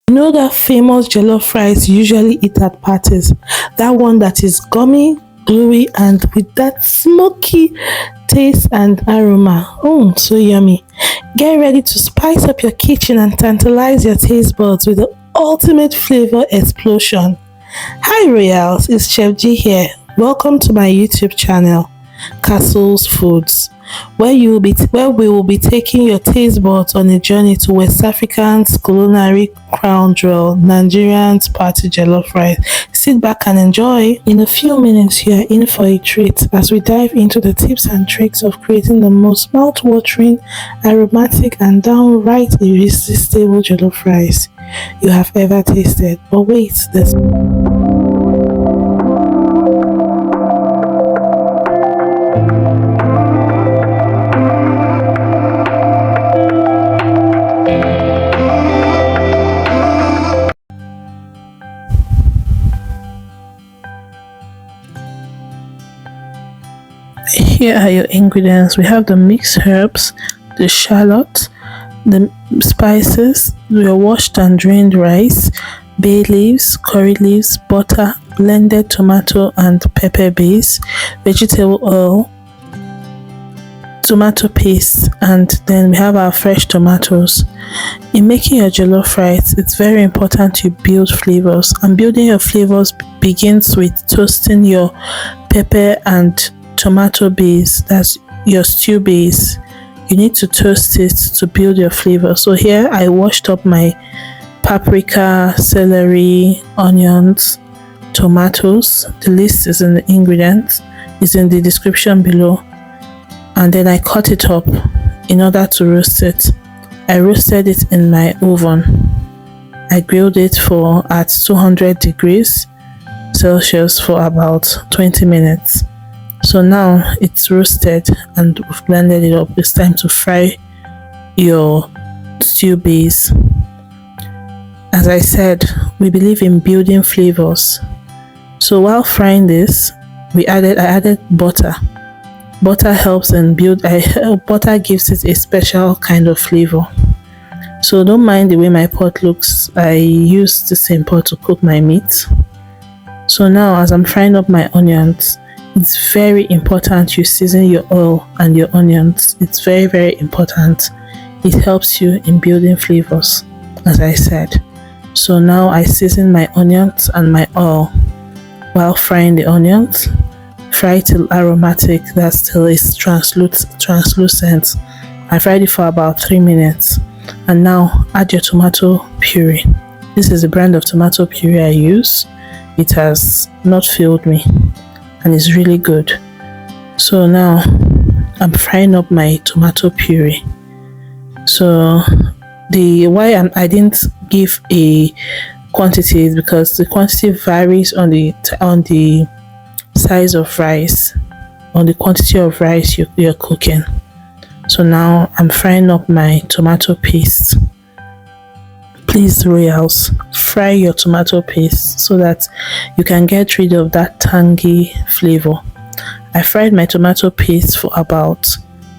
You know that famous jollof rice you usually eat at parties? That one that is gummy, gluey, and with that smoky taste and aroma. Oh, so yummy. Get ready to spice up your kitchen and tantalize your taste buds with the ultimate flavor explosion. Hi Royals, it's Chef G here. Welcome to my YouTube channel, Castles Foods, where we will be taking your taste buds on a journey to West African's culinary crown jewel, Nigerian's party jollof rice. Sit back and enjoy. In a few minutes, you are in for a treat as we dive into the tips and tricks of creating the most mouth-watering, aromatic, and downright irresistible jollof rice you have ever tasted. But wait, there's Here are your ingredients. We have the mixed herbs, the shallot, the spices, your washed and drained rice, bay leaves, curry leaves, butter, blended tomato and pepper base, vegetable oil, tomato paste, and then we have our fresh tomatoes. In making your jollof rice, it's very important to build flavors, and building your flavors begins with toasting your pepper and tomato base, that's your stew base. You need to toast it to build your flavor. So here I washed up my paprika, celery, onions, tomatoes. The list is in the ingredients, is in the description below, and then I cut it up in order to roast it. I roasted it in my oven. I grilled it at 200 degrees Celsius for about 20 minutes. So now it's roasted and we've blended it up. It's time to fry your stew base. As I said, we believe in building flavors. So while frying this, I added butter. Butter helps and butter gives it a special kind of flavor. So don't mind the way my pot looks. I use the same pot to cook my meat. So now as I'm frying up my onions, it's very important you season your oil and your onions. It's very, very important. It helps you in building flavors, as I said. So now I season my onions and my oil while frying the onions. Fry till aromatic, that's till it's translucent. I fried it for about 3 minutes. And now add your tomato puree. This is the brand of tomato puree I use. It has not failed me, and it's really good. So now I'm frying up my tomato puree. So I didn't give a quantity is because the quantity varies on the size of rice, on the quantity of rice you're cooking. So now I'm frying up my tomato paste. Please Royals, fry your tomato paste so that you can get rid of that tangy flavor. I fried my tomato paste for about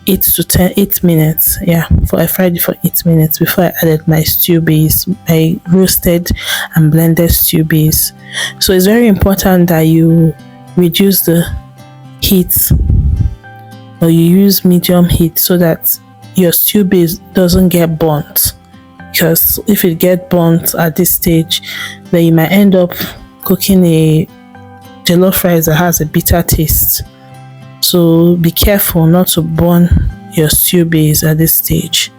8 minutes. I fried it for 8 minutes before I added my stew base, my roasted and blended stew base. So it's very important that you reduce the heat, or you use medium heat so that your stew base doesn't get burnt. Because if it gets burnt at this stage, then you might end up cooking a jollof rice that has a bitter taste. So be careful not to burn your stew base at this stage.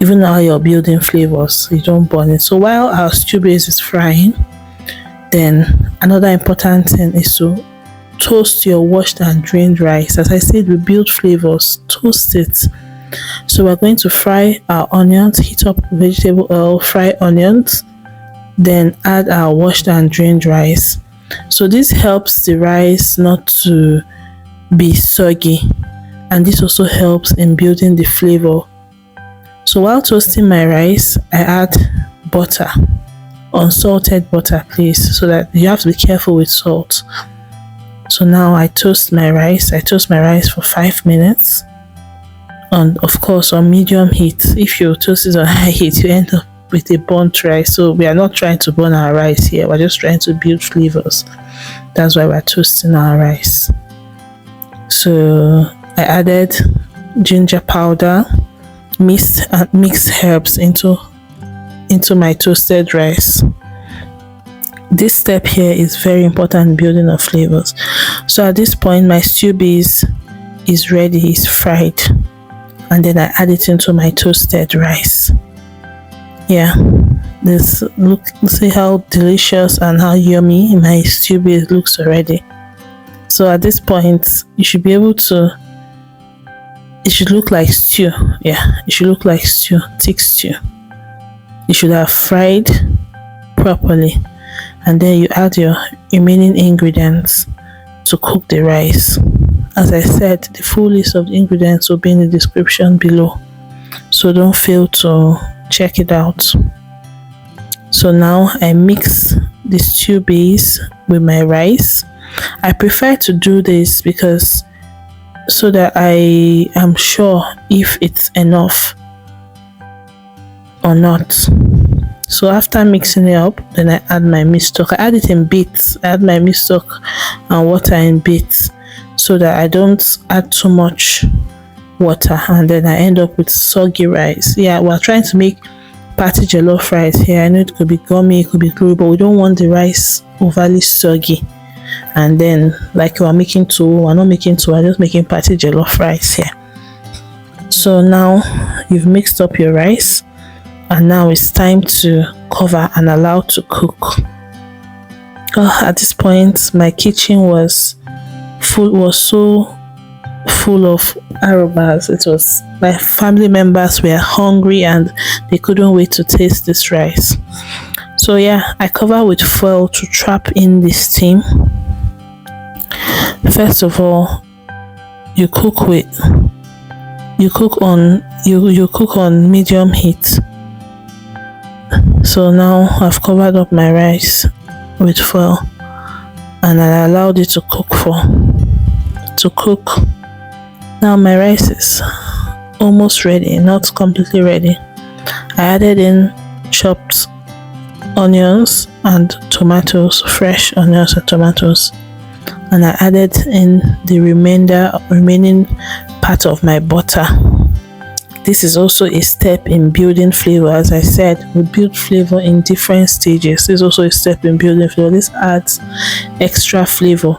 Even while you're building flavors, you don't burn it. So while our stew base is frying, then another important thing is to toast your washed and drained rice. As I said, we build flavors. Toast it. So we're going to fry our onions, heat up vegetable oil, fry onions, then add our washed and drained rice. So this helps the rice not to be soggy, and this also helps in building the flavor. So while toasting my rice, I add butter, unsalted butter please, so that you have to be careful with salt. So now I toast my rice for 5 minutes, and of course on medium heat. If you toast it on high heat, you end up with a burnt rice. So we are not trying to burn our rice here, we're just trying to build flavors. That's why we're toasting our rice. So I added ginger powder, mixed herbs into my toasted rice. This step here is very important in building of flavors. So at this point, my stew base is ready, is fried, and then I add it into my toasted rice. Yeah, this see how delicious and how yummy my stew base looks already. So at this point, you should be able to, it should look like stew. Yeah, it should look like stew, thick stew. You should have fried properly, and then you add your remaining ingredients to cook the rice. As I said, the full list of the ingredients will be in the description below, so don't fail to check it out. So now I mix the stew base with my rice. I prefer to do this because so that I am sure if it's enough or not. So after mixing it up, then I add my meat stock. I add it in bits. I add my meat stock and water in bits so that I don't add too much water and then I end up with soggy rice. Yeah, we're trying to make party jollof rice here. I know it could be gummy, it could be gooey, but we don't want the rice overly soggy. And then like we're making two, we're not making two, we're just making party jollof rice here. So now you've mixed up your rice, and now it's time to cover and allow to cook. At this point, my kitchen was so full of aromas. It was, my family members were hungry and they couldn't wait to taste this rice. So yeah, I cover with foil to trap in the steam. First of all, you cook on medium heat. So now I've covered up my rice with foil and I allowed it to cook. Now my rice is almost ready, not completely ready. I added in chopped onions and tomatoes, fresh onions and tomatoes, and I added in the remaining part of my butter. This is also a step in building flavor. As I said, we build flavor in different stages. This is also a step in building flavor. This adds extra flavor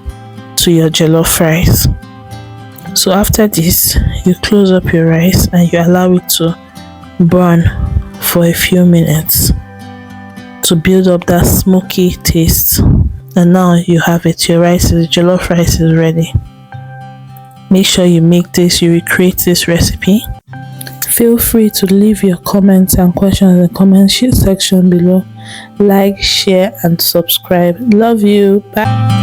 to your jollof rice. So after this, you close up your rice and you allow it to burn for a few minutes to build up that smoky taste. And now you have it, your jollof rice is ready. Make sure you recreate this recipe. Feel free to leave your comments and questions in the comment section below. Like, share and subscribe. Love you. Bye.